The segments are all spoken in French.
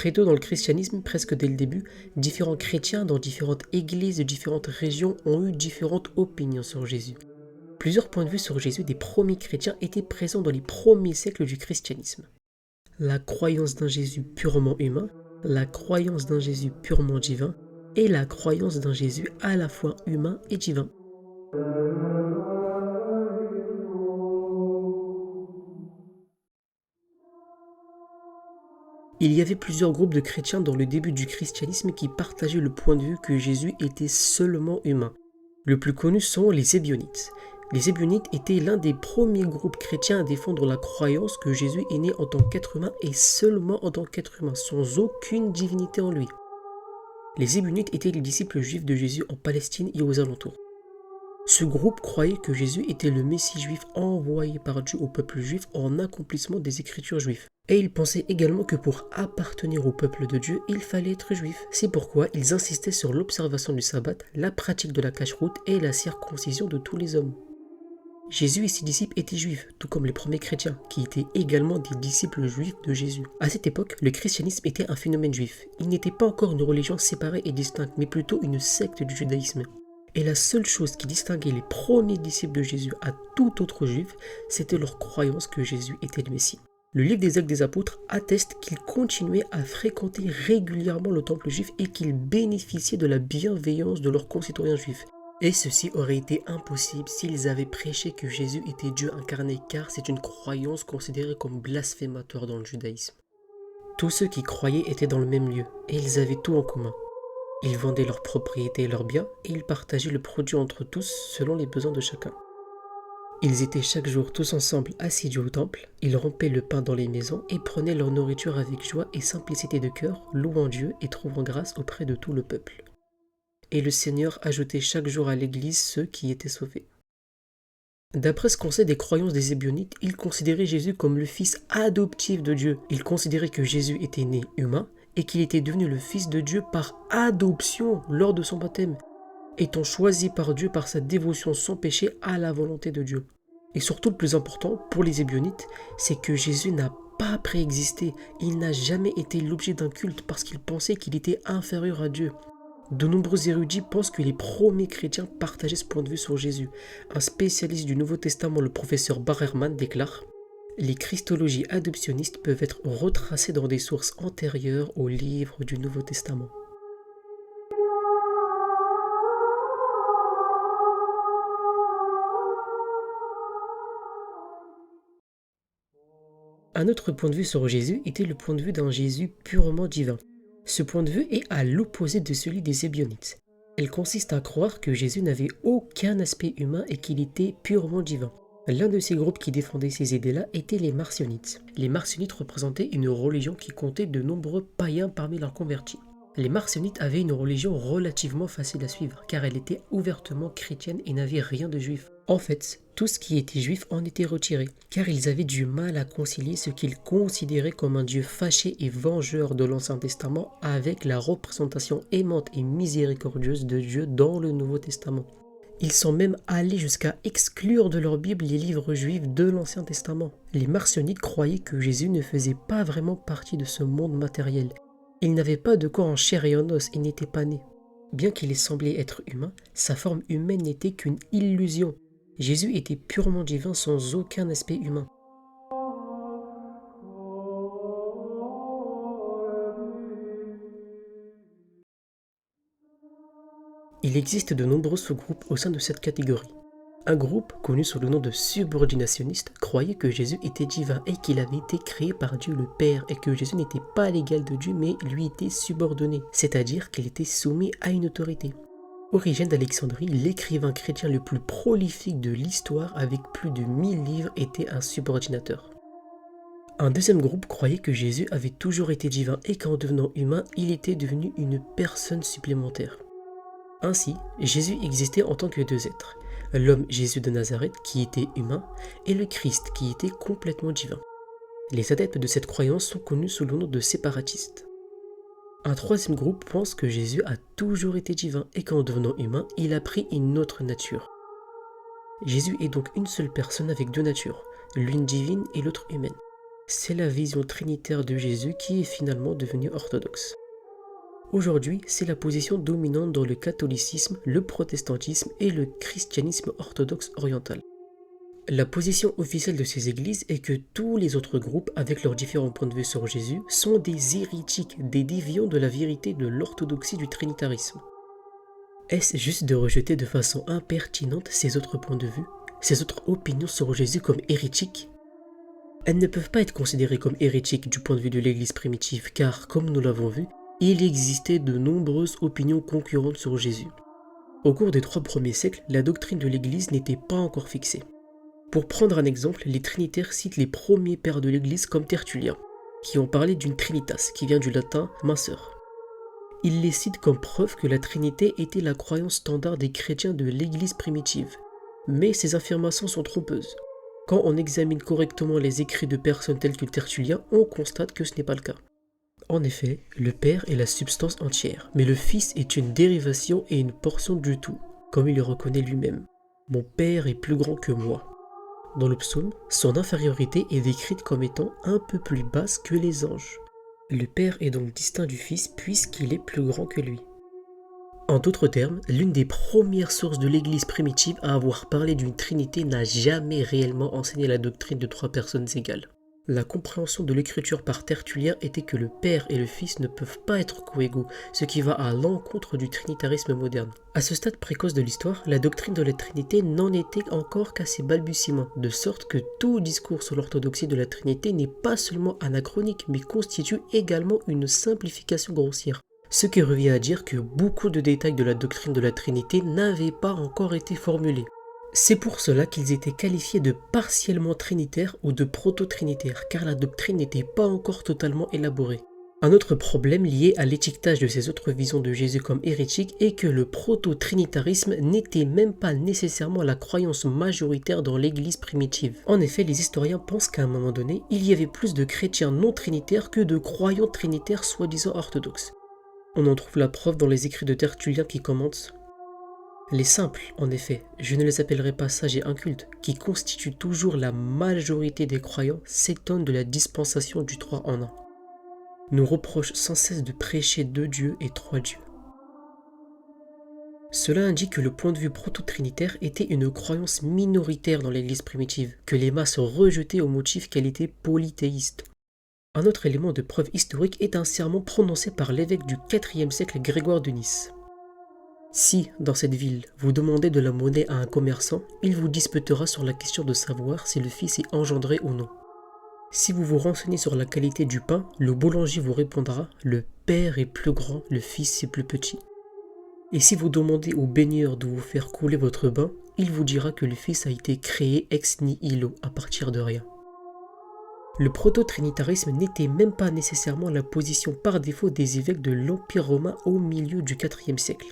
Très tôt dans le christianisme, presque dès le début, différents chrétiens dans différentes églises de différentes régions ont eu différentes opinions sur Jésus. Plusieurs points de vue sur Jésus des premiers chrétiens étaient présents dans les premiers siècles du christianisme. La croyance d'un Jésus purement humain, la croyance d'un Jésus purement divin, et la croyance d'un Jésus à la fois humain et divin. Il y avait plusieurs groupes de chrétiens dans le début du christianisme qui partageaient le point de vue que Jésus était seulement humain. Le plus connu sont les Ébionites. Les Ébionites étaient l'un des premiers groupes chrétiens à défendre la croyance que Jésus est né en tant qu'être humain et seulement en tant qu'être humain, sans aucune divinité en lui. Les Ébionites étaient les disciples juifs de Jésus en Palestine et aux alentours. Ce groupe croyait que Jésus était le Messie juif envoyé par Dieu au peuple juif en accomplissement des Écritures juives. Et ils pensaient également que pour appartenir au peuple de Dieu, il fallait être juif. C'est pourquoi ils insistaient sur l'observation du sabbat, la pratique de la cacheroute et la circoncision de tous les hommes. Jésus et ses disciples étaient juifs, tout comme les premiers chrétiens, qui étaient également des disciples juifs de Jésus. À cette époque, le christianisme était un phénomène juif. Il n'était pas encore une religion séparée et distincte, mais plutôt une secte du judaïsme. Et la seule chose qui distinguait les premiers disciples de Jésus à tout autre juif, c'était leur croyance que Jésus était le Messie. Le livre des Actes des Apôtres atteste qu'ils continuaient à fréquenter régulièrement le temple juif et qu'ils bénéficiaient de la bienveillance de leurs concitoyens juifs. Et ceci aurait été impossible s'ils avaient prêché que Jésus était Dieu incarné, car c'est une croyance considérée comme blasphématoire dans le judaïsme. Tous ceux qui croyaient étaient dans le même lieu, et ils avaient tout en commun. Ils vendaient leurs propriétés et leurs biens, et ils partageaient le produit entre tous selon les besoins de chacun. Ils étaient chaque jour tous ensemble assidus au temple, ils rompaient le pain dans les maisons et prenaient leur nourriture avec joie et simplicité de cœur, louant Dieu et trouvant grâce auprès de tout le peuple. Et le Seigneur ajoutait chaque jour à l'Église ceux qui étaient sauvés. D'après ce qu'on sait des croyances des Ébionites, ils considéraient Jésus comme le fils adoptif de Dieu. Ils considéraient que Jésus était né humain et qu'il était devenu le fils de Dieu par adoption lors de son baptême, étant choisi par Dieu par sa dévotion sans péché à la volonté de Dieu. Et surtout le plus important pour les Ébionites, c'est que Jésus n'a pas préexisté, il n'a jamais été l'objet d'un culte parce qu'ils pensaient qu'il était inférieur à Dieu. De nombreux érudits pensent que les premiers chrétiens partageaient ce point de vue sur Jésus. Un spécialiste du Nouveau Testament, le professeur Barerman, déclare « Les christologies adoptionnistes peuvent être retracées dans des sources antérieures aux livres du Nouveau Testament. » Un autre point de vue sur Jésus était le point de vue d'un Jésus purement divin. Ce point de vue est à l'opposé de celui des Ébionites. Elle consiste à croire que Jésus n'avait aucun aspect humain et qu'il était purement divin. L'un de ces groupes qui défendait ces idées-là était les Marcionites. Les Marcionites représentaient une religion qui comptait de nombreux païens parmi leurs convertis. Les Marcionites avaient une religion relativement facile à suivre, car elle était ouvertement chrétienne et n'avait rien de juif. En fait, tout ce qui était juif en était retiré, car ils avaient du mal à concilier ce qu'ils considéraient comme un Dieu fâché et vengeur de l'Ancien Testament avec la représentation aimante et miséricordieuse de Dieu dans le Nouveau Testament. Ils sont même allés jusqu'à exclure de leur Bible les livres juifs de l'Ancien Testament. Les Marcionites croyaient que Jésus ne faisait pas vraiment partie de ce monde matériel. Il n'avait pas de corps en chair et en os et n'était pas né. Bien qu'il ait semblé être humain, sa forme humaine n'était qu'une illusion. Jésus était purement divin sans aucun aspect humain. Il existe de nombreux sous-groupes au sein de cette catégorie. Un groupe, connu sous le nom de subordinationnistes, croyait que Jésus était divin et qu'il avait été créé par Dieu le Père et que Jésus n'était pas l'égal de Dieu mais lui était subordonné, c'est-à-dire qu'il était soumis à une autorité. Origène d'Alexandrie, l'écrivain chrétien le plus prolifique de l'histoire avec plus de 1000 livres était un subordinateur. Un deuxième groupe croyait que Jésus avait toujours été divin et qu'en devenant humain, il était devenu une personne supplémentaire. Ainsi, Jésus existait en tant que deux êtres, l'homme Jésus de Nazareth qui était humain et le Christ qui était complètement divin. Les adeptes de cette croyance sont connus sous le nom de séparatistes. Un troisième groupe pense que Jésus a toujours été divin et qu'en devenant humain, il a pris une autre nature. Jésus est donc une seule personne avec deux natures, l'une divine et l'autre humaine. C'est la vision trinitaire de Jésus qui est finalement devenue orthodoxe. Aujourd'hui, c'est la position dominante dans le catholicisme, le protestantisme et le christianisme orthodoxe oriental. La position officielle de ces églises est que tous les autres groupes, avec leurs différents points de vue sur Jésus, sont des hérétiques, des déviants de la vérité de l'orthodoxie du trinitarisme. Est-ce juste de rejeter de façon impertinente ces autres points de vue, ces autres opinions sur Jésus comme hérétiques? Elles ne peuvent pas être considérées comme hérétiques du point de vue de l'Église primitive, car, comme nous l'avons vu, il existait de nombreuses opinions concurrentes sur Jésus. Au cours des 3 premiers siècles, la doctrine de l'Église n'était pas encore fixée. Pour prendre un exemple, les trinitaires citent les premiers pères de l'Église comme Tertullien, qui ont parlé d'une trinitas, qui vient du latin minceur. Ils les citent comme preuve que la Trinité était la croyance standard des chrétiens de l'Église primitive. Mais ces affirmations sont trompeuses. Quand on examine correctement les écrits de personnes telles que Tertullien, on constate que ce n'est pas le cas. En effet, le Père est la substance entière, mais le Fils est une dérivation et une portion du tout, comme il le reconnaît lui-même. « Mon Père est plus grand que moi ». Dans le psaume, son infériorité est décrite comme étant un peu plus basse que les anges. Le Père est donc distinct du Fils puisqu'il est plus grand que lui. En d'autres termes, l'une des premières sources de l'Église primitive à avoir parlé d'une Trinité n'a jamais réellement enseigné la doctrine de 3 personnes égales. La compréhension de l'écriture par Tertullien était que le Père et le Fils ne peuvent pas être coégaux, ce qui va à l'encontre du trinitarisme moderne. À ce stade précoce de l'histoire, la doctrine de la Trinité n'en était encore qu'à ses balbutiements, de sorte que tout discours sur l'orthodoxie de la Trinité n'est pas seulement anachronique, mais constitue également une simplification grossière. Ce qui revient à dire que beaucoup de détails de la doctrine de la Trinité n'avaient pas encore été formulés. C'est pour cela qu'ils étaient qualifiés de partiellement trinitaires ou de proto-trinitaires, car la doctrine n'était pas encore totalement élaborée. Un autre problème lié à l'étiquetage de ces autres visions de Jésus comme hérétiques est que le proto-trinitarisme n'était même pas nécessairement la croyance majoritaire dans l'Église primitive. En effet, les historiens pensent qu'à un moment donné, il y avait plus de chrétiens non trinitaires que de croyants trinitaires soi-disant orthodoxes. On en trouve la preuve dans les écrits de Tertullien qui commentent: les simples, en effet, je ne les appellerai pas sages et incultes, qui constituent toujours la majorité des croyants, s'étonnent de la dispensation du 3 en 1. Nous reprochent sans cesse de prêcher 2 dieux et 3 dieux. Cela indique que le point de vue proto-trinitaire était une croyance minoritaire dans l'Église primitive, que les masses rejetaient au motif qu'elle était polythéiste. Un autre élément de preuve historique est un sermon prononcé par l'évêque du IVe siècle Grégoire de Nice. Si, dans cette ville, vous demandez de la monnaie à un commerçant, il vous disputera sur la question de savoir si le Fils est engendré ou non. Si vous vous renseignez sur la qualité du pain, le boulanger vous répondra « Le Père est plus grand, le Fils est plus petit ». Et si vous demandez au baigneur de vous faire couler votre bain, il vous dira que le Fils a été créé ex nihilo, à partir de rien. Le proto-trinitarisme n'était même pas nécessairement la position par défaut des évêques de l'Empire romain au milieu du IVe siècle.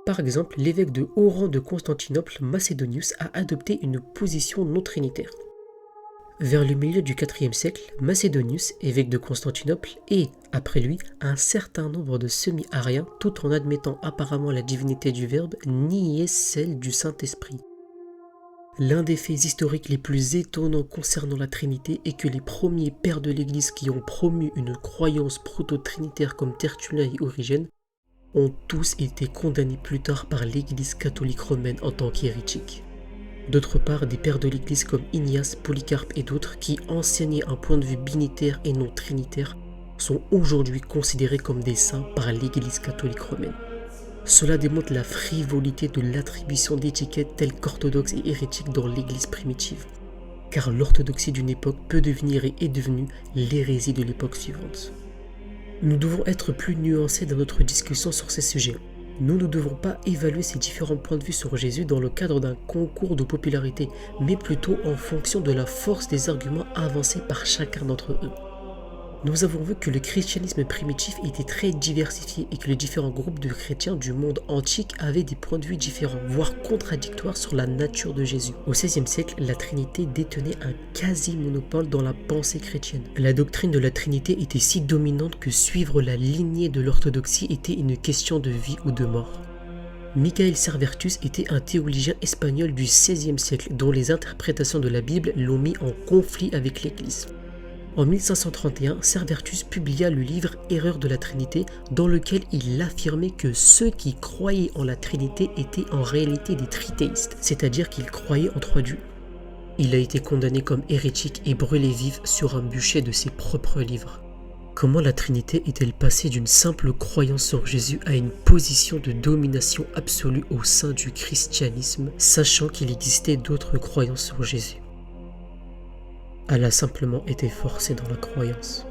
Par exemple, l'évêque de Oran de Constantinople, Macédonius, a adopté une position non trinitaire. Vers le milieu du IVe siècle, Macédonius, évêque de Constantinople, et, après lui, un certain nombre de semi-ariens, tout en admettant apparemment la divinité du Verbe, niaient celle du Saint-Esprit. L'un des faits historiques les plus étonnants concernant la Trinité est que les premiers pères de l'Église qui ont promu une croyance proto-trinitaire comme Tertullien et Origène ont tous été condamnés plus tard par l'Église catholique romaine en tant qu'hérétiques. D'autre part, des pères de l'Église comme Ignace, Polycarpe et d'autres qui enseignaient un point de vue binitaire et non trinitaire sont aujourd'hui considérés comme des saints par l'Église catholique romaine. Cela démontre la frivolité de l'attribution d'étiquettes telles qu'orthodoxes et hérétiques dans l'Église primitive, car l'orthodoxie d'une époque peut devenir et est devenue l'hérésie de l'époque suivante. Nous devons être plus nuancés dans notre discussion sur ces sujets. Nous ne devons pas évaluer ces différents points de vue sur Jésus dans le cadre d'un concours de popularité, mais plutôt en fonction de la force des arguments avancés par chacun d'entre eux. Nous avons vu que le christianisme primitif était très diversifié et que les différents groupes de chrétiens du monde antique avaient des points de vue différents, voire contradictoires sur la nature de Jésus. Au XVIe siècle, la Trinité détenait un quasi-monopole dans la pensée chrétienne. La doctrine de la Trinité était si dominante que suivre la lignée de l'orthodoxie était une question de vie ou de mort. Michael Servetus était un théologien espagnol du XVIe siècle dont les interprétations de la Bible l'ont mis en conflit avec l'Église. En 1531, Servetus publia le livre Erreurs de la Trinité, dans lequel il affirmait que ceux qui croyaient en la Trinité étaient en réalité des trithéistes, c'est-à-dire qu'ils croyaient en 3 dieux. Il a été condamné comme hérétique et brûlé vif sur un bûcher de ses propres livres. Comment la Trinité est-elle passée d'une simple croyance sur Jésus à une position de domination absolue au sein du christianisme, sachant qu'il existait d'autres croyances sur Jésus ? Elle a simplement été forcée dans la croyance.